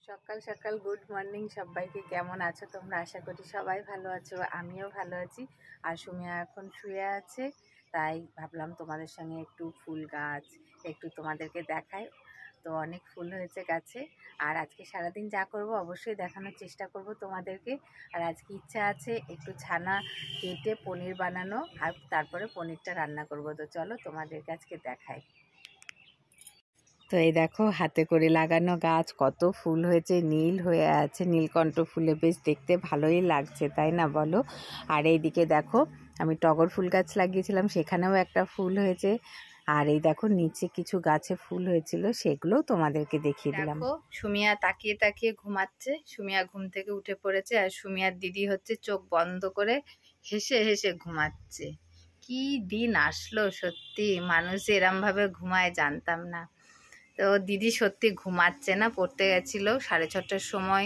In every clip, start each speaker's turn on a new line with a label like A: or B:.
A: সকাল সকাল good morning সবাইকে। কেমন আছো তোমরা? আশা করি সবাই ভালো আছো, আমিও ভালো আছি। আর সুমিয়া এখন শুয়ে আছে, তাই ভাবলাম তোমাদের সঙ্গে একটু ফুল গাছ একটু তোমাদেরকে দেখাই। তো অনেক ফুল হয়েছে গাছে, আর আজকে সারাদিন যা করব অবশ্যই দেখানোর চেষ্টা করব তোমাদেরকে। আর আজকে ইচ্ছা আছে একটু ছানা কেটে পনির বানানো, আর তারপরে পনিরটা রান্না করব। তো চলো তোমাদেরকে আজকে দেখাই। তো এই দেখো হাতে করে লাগানো গাছ, কত ফুল হয়েছে, নীল হয়ে আছে, নীলকণ্ঠ ফুলে বেশ দেখতে ভালোই লাগছে, তাই না বলো? আর এইদিকে দেখো আমি টগর ফুল গাছ লাগিয়েছিলাম, সেখানেও একটা ফুল হয়েছে। আর এই দেখো নিচে কিছু গাছে ফুল হয়েছিল, সেগুলোও তোমাদেরকে দেখিয়ে দিলাম। দেখো সুমিয়া তাকিয়ে তাকিয়ে ঘুমাচ্ছে, সুমিয়া ঘুম থেকে উঠে পড়েছে, আর সুমিয়ার দিদি হচ্ছে চোখ বন্ধ করে হেসে হেসে ঘুমাচ্ছে। কি দিন আসলো সত্যি, মানুষ এরম ভাবে ঘুমায় জানতাম না। তো দিদি সত্যি ঘুমাচ্ছে না, পড়তে গেছিলো 6:30টার সময়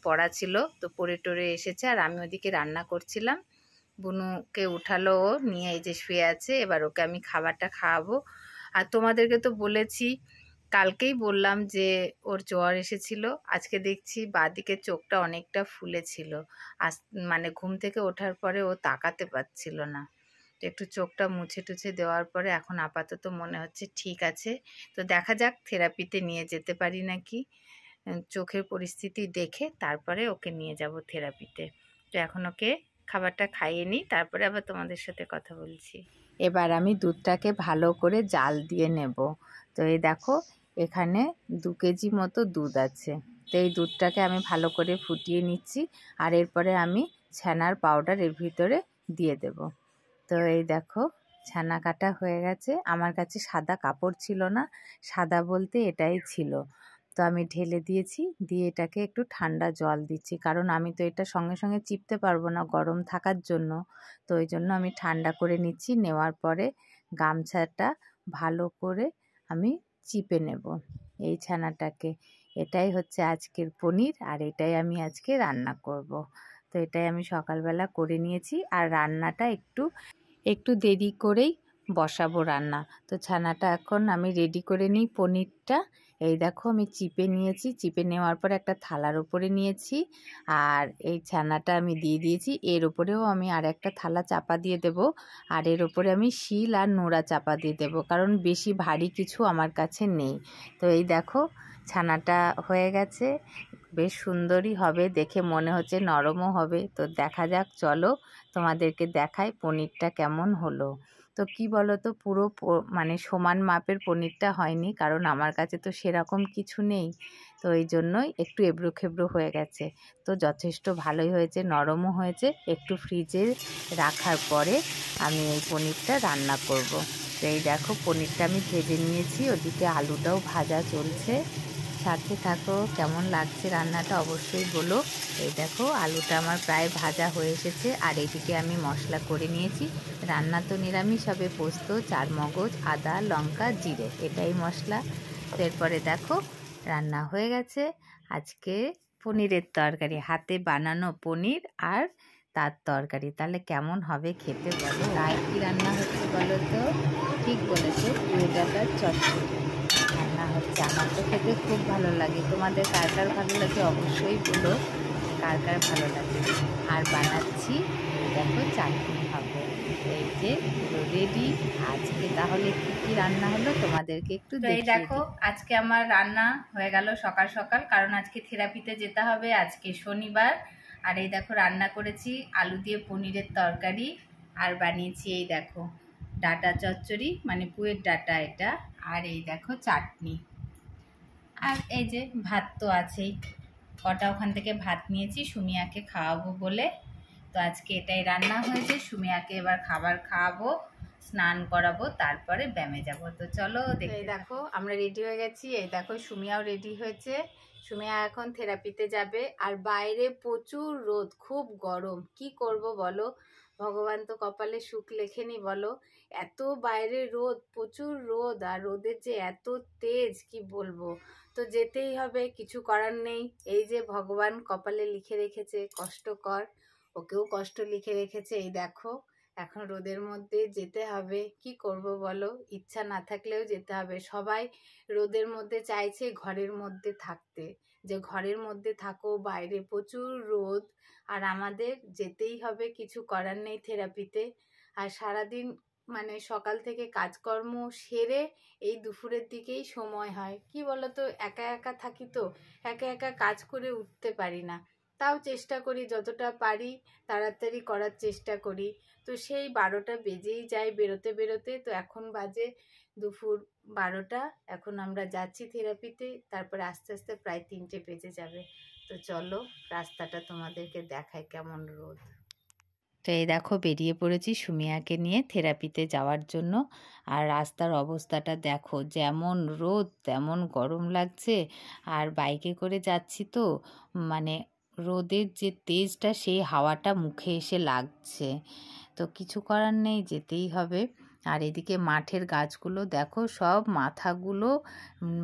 A: পড়া ছিল, তো পড়ে টরে এসেছে। আর আমি ওদিকে রান্না করছিলাম, বুনুকে উঠালো, ও নিয়ে এই যে শুয়ে আছে। এবার ওকে আমি খাবারটা খাওয়াবো। আর তোমাদেরকে তো বলেছি, কালকেই বললাম যে ওর জ্বর এসেছিল। আজকে দেখছি বাঁদিকে চোখটা অনেকটা ফুলেছিল, আজ মানে ঘুম থেকে ওঠার পরে ও তাকাতে পারছিল না। একটু চোখটা মুছে টুছে দেওয়ার পরে এখন আপাতত মনে হচ্ছে ঠিক আছে। তো দেখা যাক থেরাপিতে নিয়ে যেতে পারি নাকি, চোখের পরিস্থিতি দেখে তারপরে ওকে নিয়ে যাব থেরাপিতে। তো এখন ওকে খাবারটা খাইয়ে নিই, তারপরে আবার তোমাদের সাথে কথা বলছি। এবার আমি দুধটাকে ভালো করে জাল দিয়ে নেব। তো এই দেখো এখানে 2 কেজি মতো দুধ আছে। তো এই দুধটাকে আমি ভালো করে ফুটিয়ে নিচ্ছি, আর এরপরে আমি ছানার পাউডার এর ভিতরে দিয়ে দেব। তো এই দেখো ছানা কাটা হয়ে গেছে। আমার কাছে সাদা কাপড় ছিল না, সাদা বলতে এটাই ছিল। তো আমি ঢেলে দিয়েছি, দিয়ে এটাকে একটু ঠান্ডা জল দিচ্ছি, কারণ আমি তো এটা সঙ্গে সঙ্গে চিপতে পারবো না গরম থাকার জন্য। তো ওই জন্য আমি ঠান্ডা করে নিচ্ছি, নেওয়ার পরে গামছাটা ভালো করে আমি চিপে নেব এই ছানাটাকে। এটাই হচ্ছে আজকের পনির, আর এটাই আমি আজকে রান্না করব। তো এটাই আমি সকালবেলা করে নিয়েছি, আর রান্নাটা একটু দেরি করেই বসাবো রান্না। তো ছানাটা এখন আমি রেডি করে নিই পনিরটা। এই দেখো আমি চিপে নিয়েছি, চিপে নেওয়ার পর একটা থালার উপরে নিয়েছি, আর এই ছানাটা আমি দিয়ে দিয়েছি। এর উপরেও আমি আর একটা থালা চাপা দিয়ে দেব, আর এর উপরে আমি শিল আর নোড়া চাপা দিয়ে দেব, কারণ বেশি ভারী কিছু আমার কাছে নেই। তো এই দেখো ছানাটা হয়ে গেছে, বেশ সুন্দরই হবে, দেখে মনে হচ্ছে নরমও হবে। তো দেখা যাক, চলো তোমাদেরকে দেখাই পনিরটা কেমন হলো। তো কি বলো তো, পুরো মানে সমান মাপের পনিরটা হয়নি, কারণ আমার কাছে তো সেরকম কিছু নেই। তো এই জন্যই একটু এবড়ো খেবড়ো হয়ে গেছে। তো যথেষ্ট ভালোই হয়েছে, নরমও হয়েছে। একটু ফ্রিজে রাখার পরে আমি এই পনিরটা রান্না করব। তো এই দেখো পনিরটা আমি ভেজে নিয়েছি, ওদিকে আলুটাও ভাজা চলছে। সাথে থাকো, কেমন লাগছে রান্নাটা অবশ্যই বলো। এই দেখো আলুটা আমার প্রায় ভাজা হয়ে এসেছে, আর এদিকে আমি মশলা করে নিয়েছি। রান্না তো নিরামিষ হবে, পোস্ত, চারমগজ, আদা, লঙ্কা, জিরে, এটাই মশলা। এরপরে দেখো রান্না হয়ে গেছে আজকে পনিরের তরকারি, হাতে বানানো পনির আর তার তরকারি। তাহলে কেমন হবে খেতে বলো? আর কি রান্না হচ্ছে বলো তো? ঠিক বলেছো, পুঁই ডাঁটার চচ্চড়ি রান্না হচ্ছে। আমার তো খেতে খুব ভালো লাগে, তোমাদের কার কার ভালো লাগে অবশ্যই বলো, কার কার ভালো লাগে। আর বানাচ্ছি দেখো চাটনি হবে। এই যে পুরো রেডি। আজকে তাহলে কি কি রান্না হলো তোমাদেরকে একটু দেখিয়ে দেখো। আজকে আমার রান্না হয়ে গেল সকাল সকাল, কারণ আজকে থেরাপিতে যেতে হবে, আজকে শনিবার। আর এই দেখো রান্না করেছি আলু দিয়ে পনিরের তরকারি, আর বানিয়েছি এই দেখো ডাঁটা চচ্চড়ি, মানে পুঁইয়ের ডাঁটা এটা। আর এই দেখো চাটনি, আর এই যে ভাত তো আছেই। কটা ওখান থেকে ভাত নিয়েছি সুমিয়াকে খাওয়াবো বলে। তো আজকে এটাই রান্না হয়েছে। সুমিয়াকে এবার খাবার খাওয়াবো, স্নান করাবো, তারপরে ব্যায়ামে যাব। তো চলো এই দেখো আমরা রেডি হয়ে গেছি। এই দেখো সুমিয়াও রেডি হয়েছে, সুমিয়া এখন থেরাপিতে যাবে। আর বাইরে প্রচুর রোদ, খুব গরম, কি করব বলো? ভগবান তো কপালে সুখ লেখেনি বলো। এত বাইরে রোদ, প্রচুর রোদ, আর রোদের যে এত তেজ কি বলবো। তো যেতেই হবে, কিছু করার নেই। এই যে ভগবান কপালে লিখে রেখেছে কষ্টকর, ওকেও কষ্ট লিখে রেখেছে। এই দেখো এখন রোদের মধ্যে যেতে হবে, কি করব বলো, ইচ্ছা না থাকলেও যেতে হবে। সবাই রোদের মধ্যে চাইছে ঘরের মধ্যে থাকতে, যে ঘরের মধ্যে থাকো, বাইরে প্রচুর রোদ, আর আমাদের যেতেই হবে, কিছু করার নেই থেরাপিতে। আর সারাদিন মানে সকাল থেকে কাজকর্ম সেরে এই দুপুরের দিকেই সময় হয়, কি বলো তো, একা একা থাকি তো, একা একা কাজ করে উঠতে পারি না। তাও চেষ্টা করি যতটা পারি তাড়াতাড়ি করার চেষ্টা করি। তো সেই 12টা বেজেই যায় বেরোতে বেরোতে। তো এখন বাজে দুপুর 12টা, এখন আমরা যাচ্ছি থেরাপিতে, তারপরে আস্তে আস্তে প্রায় 3টে বেজে যাবে। তো চলো রাস্তাটা তোমাদেরকে দেখায় কেমন রোদ। তো এই দেখো বেরিয়ে পড়েছি সুমিয়াকে নিয়ে থেরাপিতে যাওয়ার জন্য। আর রাস্তার অবস্থাটা দেখো, যেমন রোদ তেমন গরম লাগছে। আর বাইকে করে যাচ্ছি তো মানে রোদের যে তেজটা সেই হাওয়াটা মুখে এসে লাগছে। তো কিছু করার নেই, যেতেই হবে। আর এদিকে মাঠের গাছগুলো দেখো, সব মাথাগুলো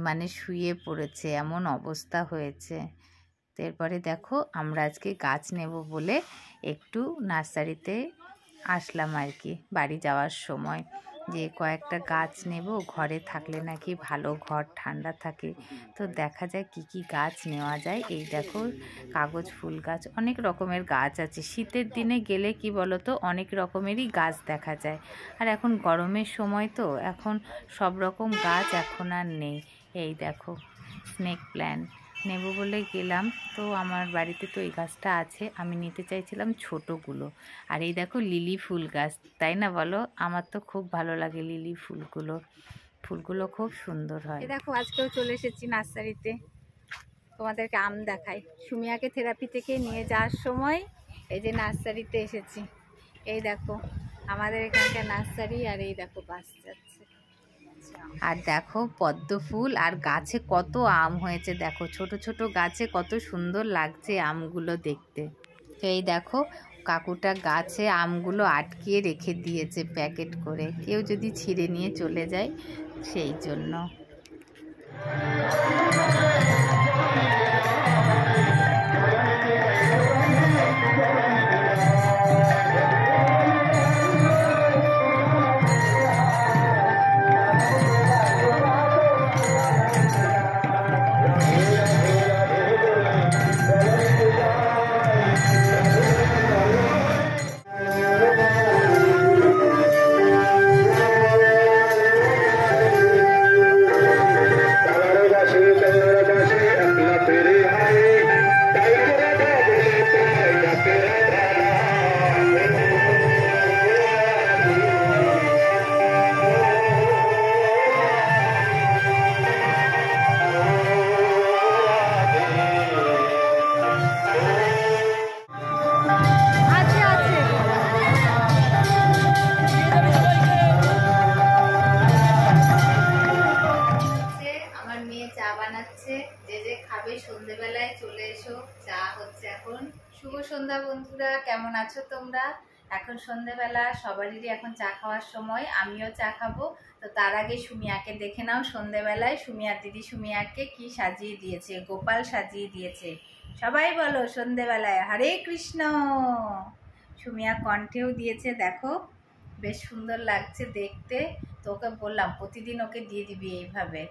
A: মানে শুয়ে পড়েছে, এমন অবস্থা হয়েছে। এরপরে দেখো আমরা আজকে গাছ নেব বলে একটু নার্সারিতে আসলাম আর কি, বাড়ি যাওয়ার সময়, যে কয়েকটা গাছ নেব, ঘরে থাকলে নাকি ভালো, ঘর ঠান্ডা থাকে। তো দেখা যায় কি কি গাছ নেওয়া যায়। এই দেখো কাগজ ফুল গাছ, অনেক রকমের গাছ আছে। শীতের দিনে গেলে কি বলো তো, অনেক রকমেরই গাছ দেখা যায়। আর এখন গরমের সময় তো এখন সব রকম গাছ এখন আর নেই। এই দেখো স্নেক প্ল্যান্ট নেব বলে গেলাম, তো আমার বাড়িতে তো এই গাছটা আছে, আমি নিতে চাইছিলাম ছোটোগুলো। আর এই দেখো লিলি ফুল গাছ, তাই না বলো, আমার তো খুব ভালো লাগে লিলি ফুলগুলো, ফুলগুলো খুব সুন্দর হয়। দেখো আজকেও চলে এসেছি নার্সারিতে, তোমাদেরকে আম দেখাই। সুমিয়াকে থেরাপি থেকে নিয়ে যাওয়ার সময় এই যে নার্সারিতে এসেছি। এই দেখো আমাদের এখানকার নার্সারি, আর এই দেখো বাস যাচ্ছে। আর দেখো পদ্ম ফুল, আর গাছে কত আম হয়েছে দেখো, ছোট ছোট গাছে কত সুন্দর লাগছে আমগুলো দেখতে। তো এই দেখো কাকুটা গাছে আমগুলো আটকিয়ে রেখে দিয়েছে প্যাকেট করে, কেউ যদি ছিঁড়ে নিয়ে চলে যায় সেই জন্য। সন্ধ্যেবেলায় চলে এসো, চা হচ্ছে এখন। শুভ সন্ধ্যা বন্ধুরা, কেমন আছো তোমরা? এখন সন্ধ্যেবেলা, সবারই এখন চা খাওয়ার সময়, আমিও চা খাবো। তো তার আগে সুমিয়াকে দেখে নাও, সন্ধ্যেবেলায় সুমিয়ার দিদি সুমিয়াকে কি সাজিয়ে দিয়েছে, গোপাল সাজিয়ে দিয়েছে। সবাই বলো সন্ধ্যেবেলায় হরে কৃষ্ণ। সুমিয়া কণ্ঠেও দিয়েছে, দেখো বেশ সুন্দর লাগছে দেখতে। তো ওকে বললাম প্রতিদিন ওকে দিয়ে দিবি এইভাবে,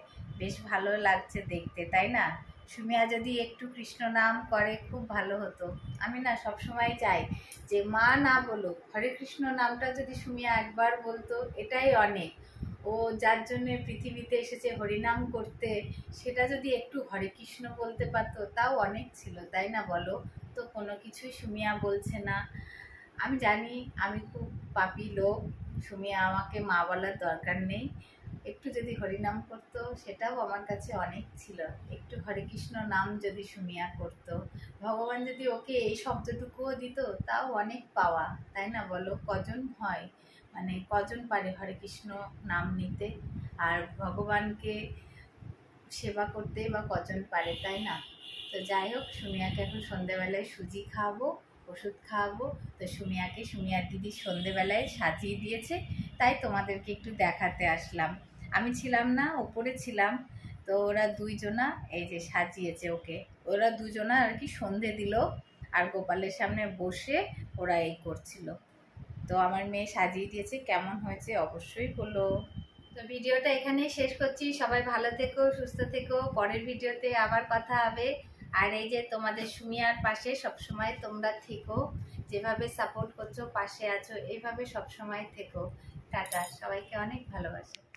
A: বেশ ভালো লাগছে দেখতে, তাই না? সুমিয়া যদি একটু কৃষ্ণ নাম করে খুব ভালো হতো। আমি না সবসময় চাই যে মা না বলুক, হরে কৃষ্ণ নামটা যদি সুমিয়া একবার বলতো, এটাই অনেক। ও যার জন্যে পৃথিবীতে এসেছে হরিনাম করতে, সেটা যদি একটু হরে কৃষ্ণ বলতে পারতো তাও অনেক ছিল, তাই না বলো? তো কোনো কিছুই সুমিয়া বলছে না। আমি জানি আমি খুব পাপী লোক, সুমিয়া আমাকে মা বলার দরকার নেই। একটু যদি হরিনাম করতো সেটাও আমার কাছে অনেক ছিল। একটু হরে কৃষ্ণ নাম যদি সুমিয়া করতো, ভগবান যদি ওকে এই শব্দটুকুও দিত, তাও অনেক পাওয়া, তাই না বলো? কজন হয়, মানে কজন পারে হরে কৃষ্ণ নাম নিতে, আর ভগবানকে সেবা করতে বা কজন পারে, তাই না? তো যাই হোক, সুমিয়াকে এখন সন্ধ্যেবেলায় সুজি খাওয়াবো, ওষুধ খাওয়াবো। তো সুমিয়াকে সুমিয়ার দিদি সন্ধ্যেবেলায় সাজিয়ে দিয়েছে, তাই তোমাদেরকে একটু দেখাতে আসলাম। আমি ছিলাম না, ওপরে ছিলাম। তো ওরা দুইজনা এই যে সাজিয়েছে ওকে, ওরা দুজনা আর কি সন্ধে দিল, আর গোপালের সামনে বসে ওরা এই করছিল। তো আমার মেয়ে সাজিয়ে দিয়েছে, কেমন হয়েছে অবশ্যই বলো। তো ভিডিওটা এখানেই শেষ করছি। সবাই ভালো থেকো, সুস্থ থেকো, পরের ভিডিওতে আবার কথা হবে। আর এই যে তোমাদের সুমিয়ার পাশে সবসময় তোমরা থেকো, যেভাবে সাপোর্ট করছো, পাশে আছো, এইভাবে সবসময় থেকো। টাটা, সবাইকে অনেক ভালোবাসা।